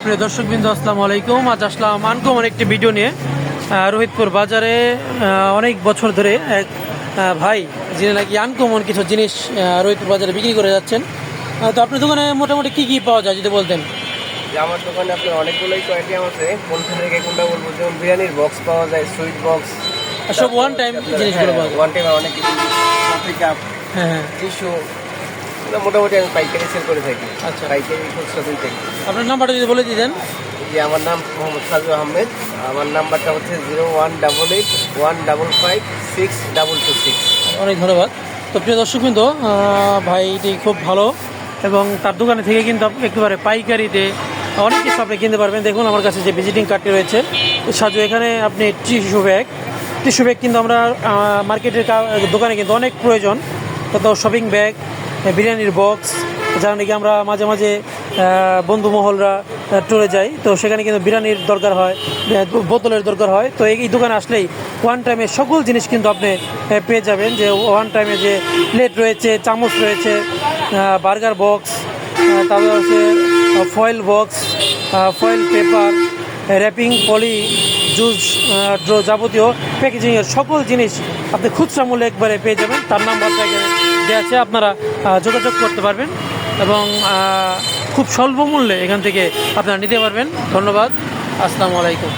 প্রিয় দর্শকবৃন্দ, আসসালামু আলাইকুম। আজ আসলাম আনকমন একটি ভিডিও নিয়ে। রোহিতপুর বাজারে অনেক বছর ধরে এক ভাই যিনি নাকি আনকমন কিছু জিনিস রোহিতপুর বাজারে বিক্রি করে যাচ্ছেন। তো আপনার দোকানে মোটামুটি কী কী পাওয়া যায় যদি বলতেন। আমার দোকানে আপনার অনেকগুলোই আইটেম আছে। কোনটা থেকে কোনটা বলবো, যেমন বিরিয়ানির বক্স পাওয়া যায়, সুইট বক্স, সব ওয়ান টাইম জিনিসগুলো পাওয়া যায়। ওয়ান টাইম অনেক কিছু, কফি কাপ, হ্যাঁ, টিস্যু, মোটামুটি আমি পাইকারি সেল করে থাকি। আচ্ছা, পাইকারি খুচরা দুই থেকে। আপনার নাম্বারটা যদি বলে দিতেন। যে আমার নাম মোহাম্মদ সাজু আহমেদ, আমার নাম্বারটা হচ্ছে 018815562226। অনেক ধন্যবাদ। তো প্রিয় দর্শকবৃন্দ, ভাইটি খুব ভালো এবং তার দোকানে থেকে কিন্তু একেবারে পাইকারিতে অনেক কিছু আপনি কিনতে পারবেন। দেখুন আমার কাছে যে ভিজিটিং কার্ডটি রয়েছে সাজু, এখানে আপনি টিস্যু ব্যাগ কিন্তু আমরা মার্কেটের দোকানে কিন্তু অনেক প্রয়োজন। তো শপিং ব্যাগ, বিরিয়ানির বক্স, যারা নাকি আমরা মাঝে মাঝে বন্ধু মহলরা ট্যুরে যাই, তো সেখানে কিন্তু বিরিয়ানির দরকার হয়, বোতলের দরকার হয়। তো এই দোকানে আসলেই ওয়ান টাইমে সকল জিনিস কিন্তু আপনি পেয়ে যাবেন। যে ওয়ান টাইমে যে প্লেট রয়েছে, চামচ রয়েছে, বার্গার বক্স, তারপর হচ্ছে foil box, foil paper, wrapping, poly, juice, যাবতীয় প্যাকেজিংয়ের সকল জিনিস আপনি খুচরা মূল্যে একবারে পেয়ে যাবেন। তার নাম্বারটা এখানে দেওয়া আছে, আপনারা যোগাযোগ করতে পারবেন এবং খুব স্বল্প মূল্যে এখান থেকে আপনারা নিতে পারবেন। ধন্যবাদ, আসসালামু আলাইকুম।